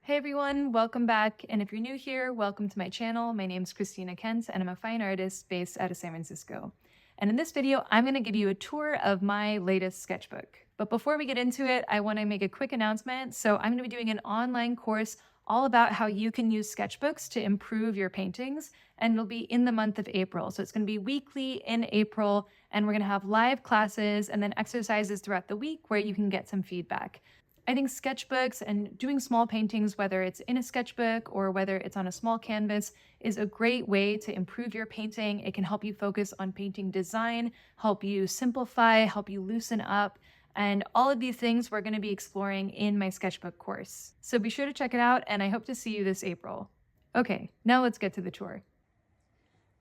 Hey everyone, welcome back. And if you're new here, welcome to my channel. My name's Christina Kent and I'm a fine artist based out of San Francisco. And in this video, I'm going to give you a tour of my latest sketchbook. But before we get into it, I want to make a quick announcement. So I'm going to be doing an online course all about how you can use sketchbooks to improve your paintings. And it'll be in the month of April. So it's going to be weekly in April. And we're going to have live classes and then exercises throughout the week where you can get some feedback. I think sketchbooks and doing small paintings, whether it's in a sketchbook or whether it's on a small canvas, is a great way to improve your painting. It can help you focus on painting design, help you simplify, help you loosen up. And all of these things we're going to be exploring in my sketchbook course. So be sure to check it out, and I hope to see you this April. Okay, now let's get to the tour.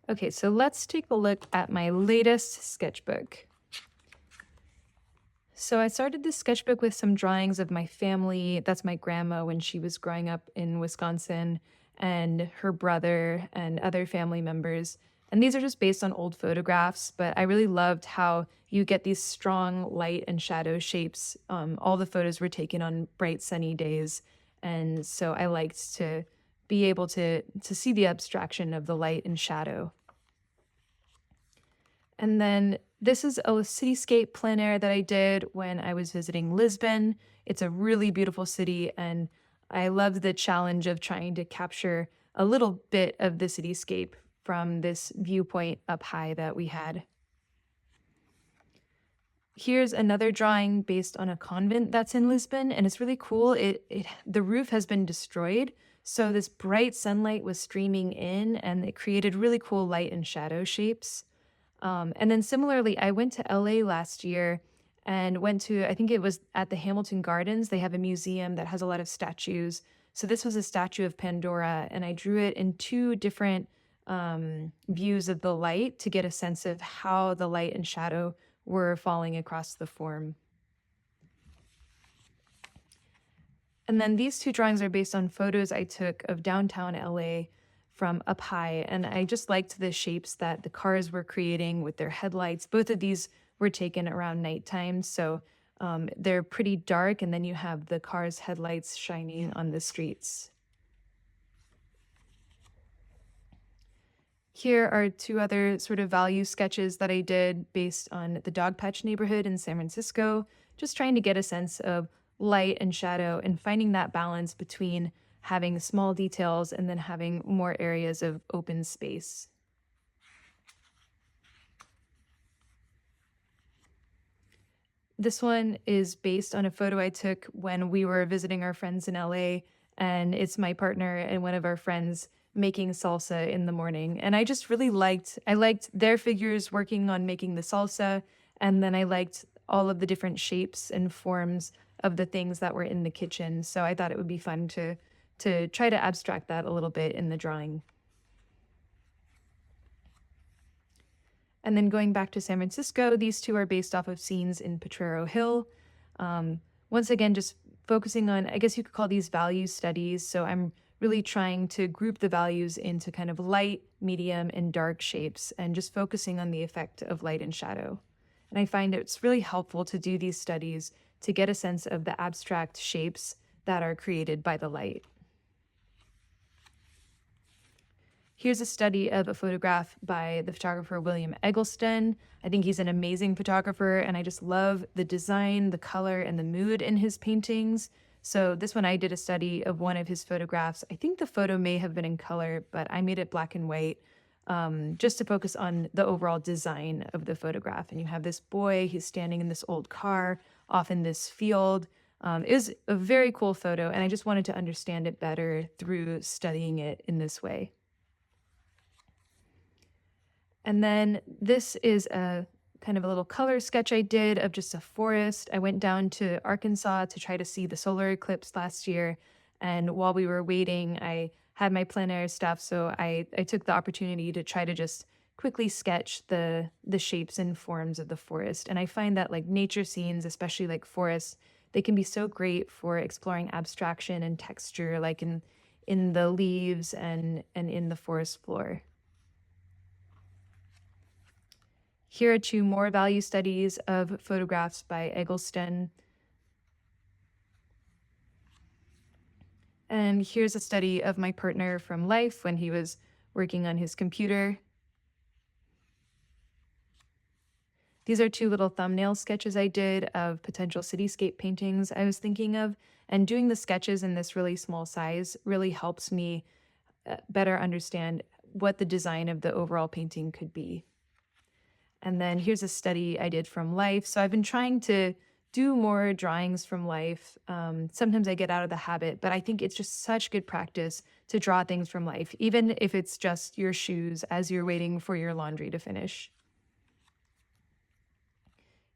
Okay, so let's take a look at my latest sketchbook. So I started this sketchbook with some drawings of my family. That's my grandma when she was growing up in Wisconsin, and her brother and other family members. And these are just based on old photographs, but I really loved how you get these strong light and shadow shapes. All the photos were taken on bright sunny days, and so I liked to be able to see the abstraction of the light and shadow. And then this is a cityscape plein air that I did when I was visiting Lisbon. It's a really beautiful city, and I loved the challenge of trying to capture a little bit of the cityscape from this viewpoint up high that we had. Here's another drawing based on a convent that's in Lisbon, and it's really cool. The roof has been destroyed, so this bright sunlight was streaming in, and it created really cool light and shadow shapes. And then similarly, I went to LA last year and went to, I think it was at the Hamilton Gardens. They have a museum that has a lot of statues. So this was a statue of Pandora, and I drew it in two different views of the light to get a sense of how the light and shadow were falling across the form. And then these two drawings are based on photos I took of downtown LA from up high. And I just liked the shapes that the cars were creating with their headlights. Both of these were taken around nighttime, so they're pretty dark, and then you have the cars' headlights shining on the streets. Here are two other sort of value sketches that I did based on the Dogpatch neighborhood in San Francisco, just trying to get a sense of light and shadow and finding that balance between having small details and then having more areas of open space. This one is based on a photo I took when we were visiting our friends in LA, and it's my partner and one of our friends making salsa in the morning. And I just really liked their figures working on making the salsa, and then I liked all of the different shapes and forms of the things that were in the kitchen. So I thought it would be fun to try to abstract that a little bit in the drawing. And then going back to San Francisco, these two are based off of scenes in Potrero Hill. Once again, just focusing on, I guess you could call these value studies. So I'm really trying to group the values into kind of light, medium, and dark shapes, and just focusing on the effect of light and shadow. And I find it's really helpful to do these studies to get a sense of the abstract shapes that are created by the light. Here's a study of a photograph by the photographer William Eggleston. I think he's an amazing photographer, and I just love the design, the color, and the mood in his paintings. So this one, I did a study of one of his photographs. I think the photo may have been in color, but I made it black and white just to focus on the overall design of the photograph. And you have this boy, he's standing in this old car off in this field. It was a very cool photo, and I just wanted to understand it better through studying it in this way. And then this is a kind of a little color sketch I did of just a forest. I went down to Arkansas to try to see the solar eclipse last year. And while we were waiting, I had my plein air stuff. So I took the opportunity to try to just quickly sketch the shapes and forms of the forest. And I find that like nature scenes, especially like forests, they can be so great for exploring abstraction and texture, like in the leaves and in the forest floor. Here are two more value studies of photographs by Eggleston. And here's a study of my partner from life when he was working on his computer. These are two little thumbnail sketches I did of potential cityscape paintings I was thinking of, and doing the sketches in this really small size really helps me better understand what the design of the overall painting could be. And then here's a study I did from life. So I've been trying to do more drawings from life. Sometimes I get out of the habit, but I think it's just such good practice to draw things from life, even if it's just your shoes as you're waiting for your laundry to finish.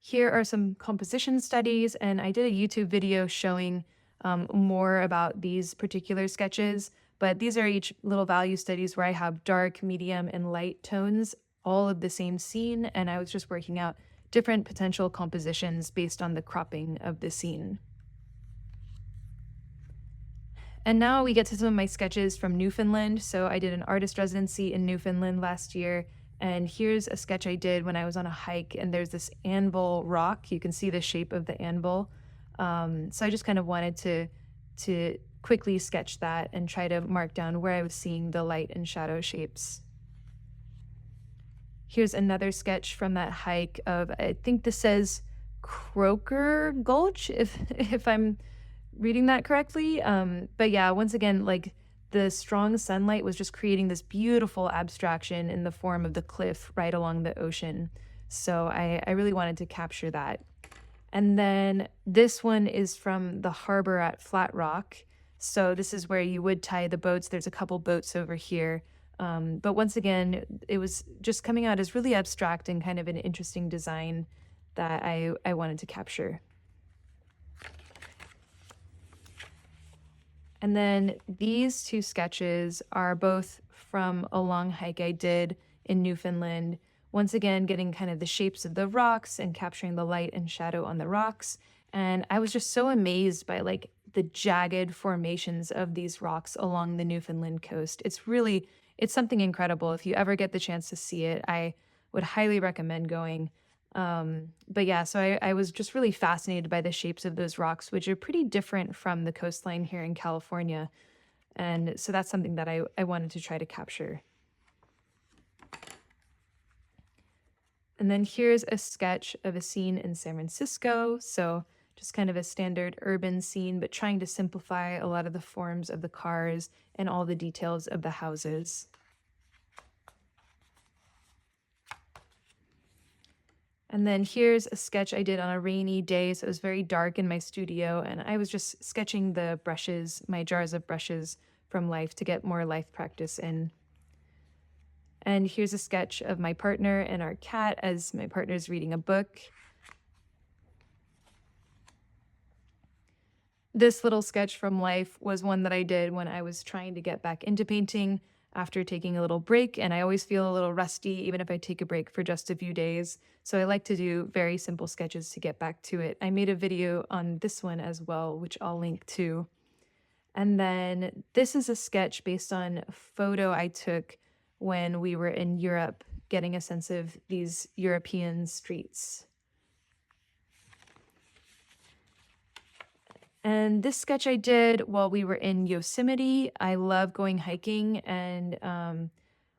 Here are some composition studies, and I did a YouTube video showing more about these particular sketches, but these are each little value studies where I have dark, medium, and light tones, all of the same scene, and I was just working out different potential compositions based on the cropping of the scene. And now we get to some of my sketches from Newfoundland. So I did an artist residency in Newfoundland last year, and here's a sketch I did when I was on a hike, and there's this anvil rock. You can see the shape of the anvil. So I just kind of wanted to quickly sketch that and try to mark down where I was seeing the light and shadow shapes. Here's another sketch from that hike of, I think this says Croker Gulch, if I'm reading that correctly. But yeah, once again, like the strong sunlight was just creating this beautiful abstraction in the form of the cliff right along the ocean. So I really wanted to capture that. And then this one is from the harbor at Flat Rock. So this is where you would tie the boats. There's a couple boats over here. But once again, it was just coming out as really abstract and kind of an interesting design that I wanted to capture. And then these two sketches are both from a long hike I did in Newfoundland. Once again, getting kind of the shapes of the rocks and capturing the light and shadow on the rocks. And I was just so amazed by like the jagged formations of these rocks along the Newfoundland coast. It's something incredible. If you ever get the chance to see it, I would highly recommend going. But yeah, so I was just really fascinated by the shapes of those rocks, which are pretty different from the coastline here in California. And so that's something that I wanted to try to capture. And then here's a sketch of a scene in San Francisco. So just kind of a standard urban scene, but trying to simplify a lot of the forms of the cars and all the details of the houses. And then here's a sketch I did on a rainy day. So it was very dark in my studio, and I was just sketching the brushes, my jars of brushes from life to get more life practice in. And here's a sketch of my partner and our cat as my partner's reading a book. This little sketch from life was one that I did when I was trying to get back into painting after taking a little break, and I always feel a little rusty even if I take a break for just a few days. So I like to do very simple sketches to get back to it. I made a video on this one as well, which I'll link to. And then this is a sketch based on a photo I took when we were in Europe, getting a sense of these European streets. And this sketch I did while we were in Yosemite. I love going hiking, and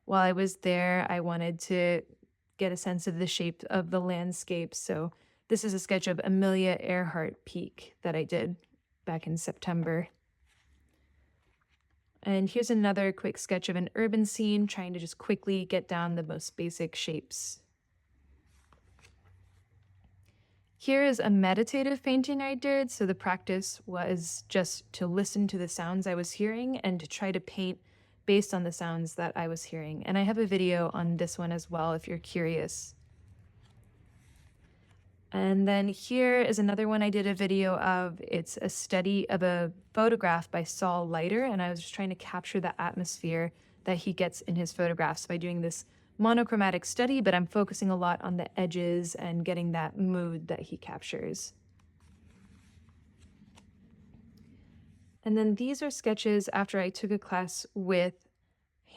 while I was there, I wanted to get a sense of the shape of the landscape. So this is a sketch of Amelia Earhart Peak that I did back in September. And here's another quick sketch of an urban scene, trying to just quickly get down the most basic shapes. Here is a meditative painting I did. So the practice was just to listen to the sounds I was hearing and to try to paint based on the sounds that I was hearing. And I have a video on this one as well if you're curious. And then here is another one I did a video of. It's a study of a photograph by Saul Leiter, and I was just trying to capture the atmosphere that he gets in his photographs by doing this monochromatic study, but I'm focusing a lot on the edges and getting that mood that he captures. And then these are sketches after I took a class with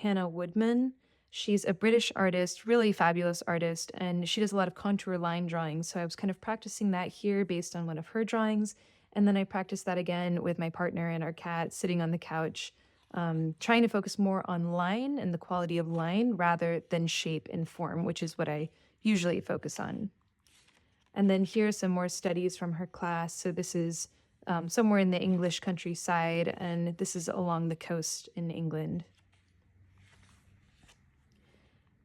Hannah Woodman. She's a British artist, really fabulous artist, and she does a lot of contour line drawings. So I was kind of practicing that here based on one of her drawings. And then I practiced that again with my partner and our cat sitting on the couch, trying to focus more on line and the quality of line rather than shape and form, which is what I usually focus on. And then here's some more studies from her class. So this is somewhere in the English countryside, and this is along the coast in England.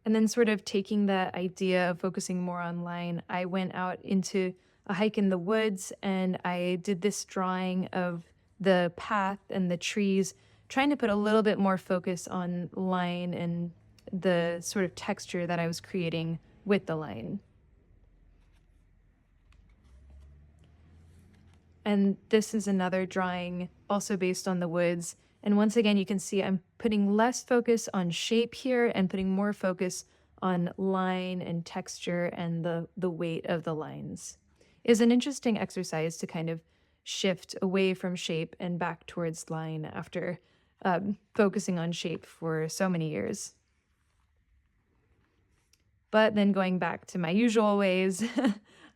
And then sort of taking that idea of focusing more on line, I went out into a hike in the woods and I did this drawing of the path and the trees, trying to put a little bit more focus on line and the sort of texture that I was creating with the line. And this is another drawing also based on the woods. And once again, you can see I'm putting less focus on shape here and putting more focus on line and texture and the weight of the lines. It's an interesting exercise to kind of shift away from shape and back towards line after focusing on shape for so many years. But then going back to my usual ways,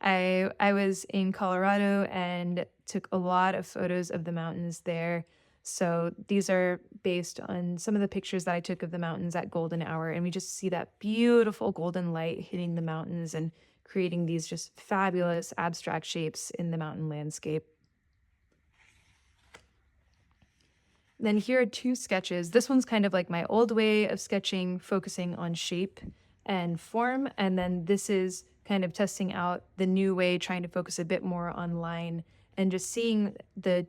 I was in Colorado and took a lot of photos of the mountains there. So these are based on some of the pictures that I took of the mountains at golden hour, and we just see that beautiful golden light hitting the mountains and creating these just fabulous abstract shapes in the mountain landscape. Then here are two sketches. This one's kind of like my old way of sketching, focusing on shape and form. And then this is kind of testing out the new way, trying to focus a bit more on line and just seeing the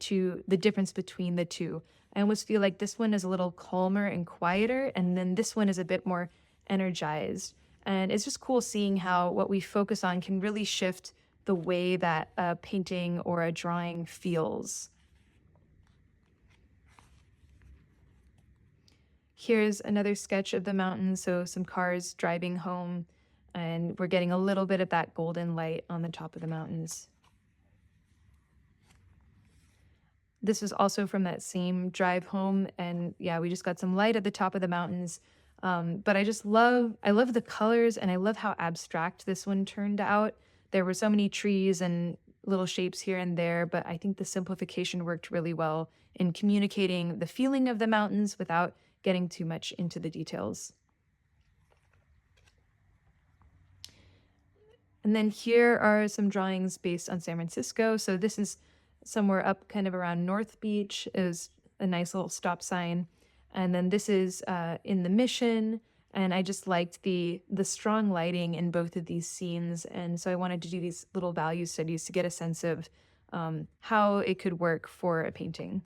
difference between the two. I almost feel like this one is a little calmer and quieter, and then this one is a bit more energized. And it's just cool seeing how what we focus on can really shift the way that a painting or a drawing feels. Here's another sketch of the mountains, so some cars driving home, and we're getting a little bit of that golden light on the top of the mountains. This was also from that same drive home, and yeah, we just got some light at the top of the mountains. But I love the colors, and I love how abstract this one turned out. There were so many trees and little shapes here and there, but I think the simplification worked really well in communicating the feeling of the mountains without getting too much into the details. And then here are some drawings based on San Francisco. So this is somewhere up kind of around North Beach. It was a nice little stop sign. And then this is in the Mission. And I just liked the strong lighting in both of these scenes. And so I wanted to do these little value studies to get a sense of how it could work for a painting.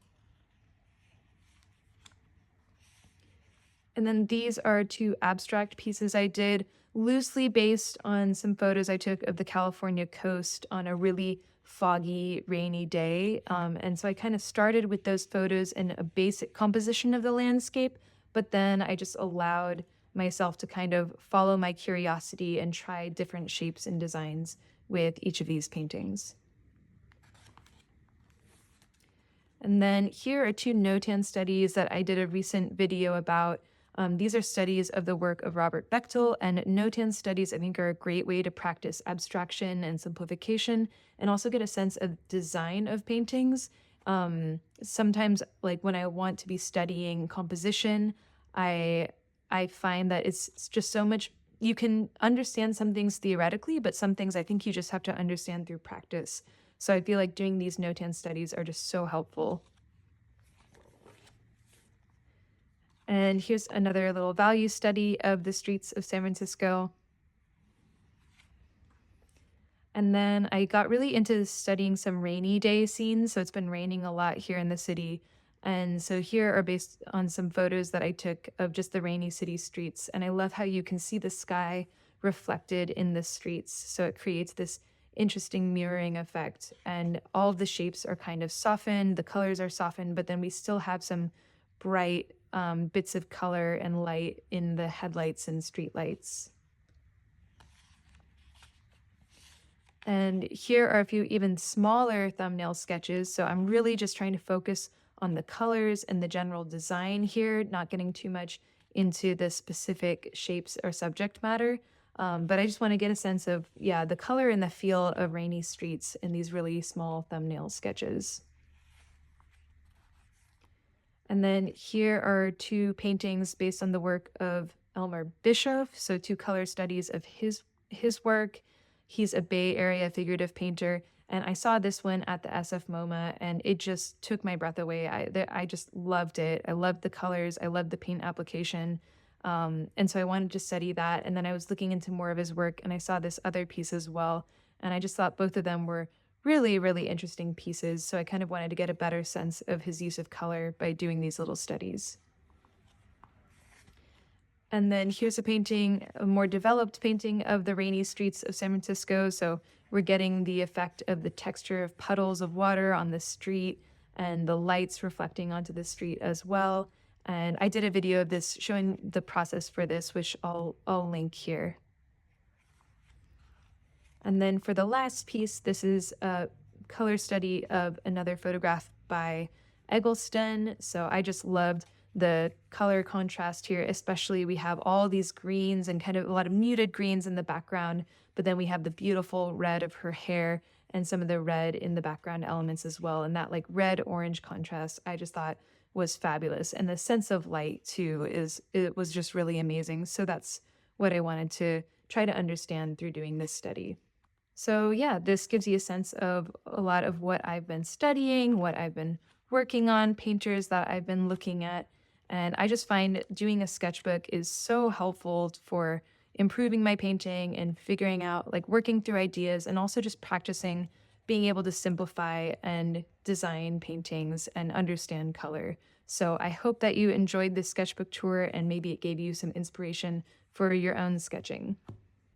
And then these are two abstract pieces I did, loosely based on some photos I took of the California coast on a really foggy, rainy day. And so I kind of started with those photos in a basic composition of the landscape, but then I just allowed myself to kind of follow my curiosity and try different shapes and designs with each of these paintings. And then here are two Notan studies that I did a recent video about. These are studies of the work of Robert Bechtel, and Notan studies I think are a great way to practice abstraction and simplification and also get a sense of design of paintings. Sometimes, like when I want to be studying composition, I find that it's just so much, you can understand some things theoretically, but some things I think you just have to understand through practice. So I feel like doing these Notan studies are just so helpful. And here's another little value study of the streets of San Francisco. And then I got really into studying some rainy day scenes. So it's been raining a lot here in the city. And so here are based on some photos that I took of just the rainy city streets. And I love how you can see the sky reflected in the streets. So it creates this interesting mirroring effect. And all of the shapes are kind of softened, the colors are softened, but then we still have some bright bits of color and light in the headlights and streetlights. And here are a few even smaller thumbnail sketches. So I'm really just trying to focus on the colors and the general design here, not getting too much into the specific shapes or subject matter. But I just want to get a sense of, yeah, the color and the feel of rainy streets in these really small thumbnail sketches. And then here are two paintings based on the work of Elmer Bischoff, so two color studies of his work. He's a Bay Area figurative painter, and I saw this one at the SF MoMA, and it just took my breath away. I just loved it. I loved the colors. I loved the paint application. And so I wanted to study that. And then I was looking into more of his work, and I saw this other piece as well. And I just thought both of them were really, really interesting pieces. So I kind of wanted to get a better sense of his use of color by doing these little studies. And then here's a painting, a more developed painting of the rainy streets of San Francisco. So we're getting the effect of the texture of puddles of water on the street and the lights reflecting onto the street as well. And I did a video of this showing the process for this, which I'll link here. And then for the last piece, this is a color study of another photograph by Eggleston. So I just loved the color contrast here, especially we have all these greens and kind of a lot of muted greens in the background, but then we have the beautiful red of her hair and some of the red in the background elements as well. And that like red-orange contrast, I just thought was fabulous. And the sense of light too it was just really amazing. So that's what I wanted to try to understand through doing this study. So yeah, this gives you a sense of a lot of what I've been studying, what I've been working on, painters that I've been looking at. And I just find doing a sketchbook is so helpful for improving my painting and figuring out, like working through ideas and also just practicing being able to simplify and design paintings and understand color. So I hope that you enjoyed this sketchbook tour and maybe it gave you some inspiration for your own sketching.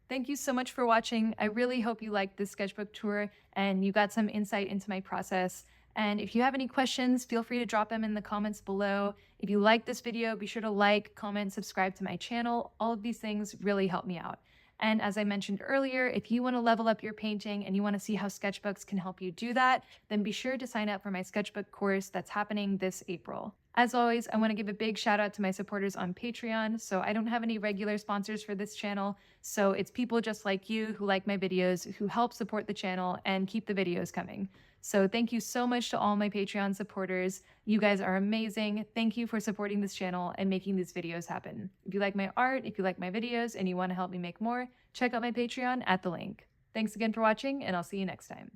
Thank you so much for watching. I really hope you liked this sketchbook tour and you got some insight into my process. And if you have any questions, feel free to drop them in the comments below. If you like this video, be sure to like, comment, subscribe to my channel. All of these things really help me out. And as I mentioned earlier, if you want to level up your painting and you want to see how sketchbooks can help you do that, then be sure to sign up for my sketchbook course that's happening this April. As always, I want to give a big shout out to my supporters on Patreon. So I don't have any regular sponsors for this channel. So it's people just like you who like my videos, who help support the channel and keep the videos coming. So thank you so much to all my Patreon supporters. You guys are amazing. Thank you for supporting this channel and making these videos happen. If you like my art, if you like my videos, and you want to help me make more, check out my Patreon at the link. Thanks again for watching, and I'll see you next time.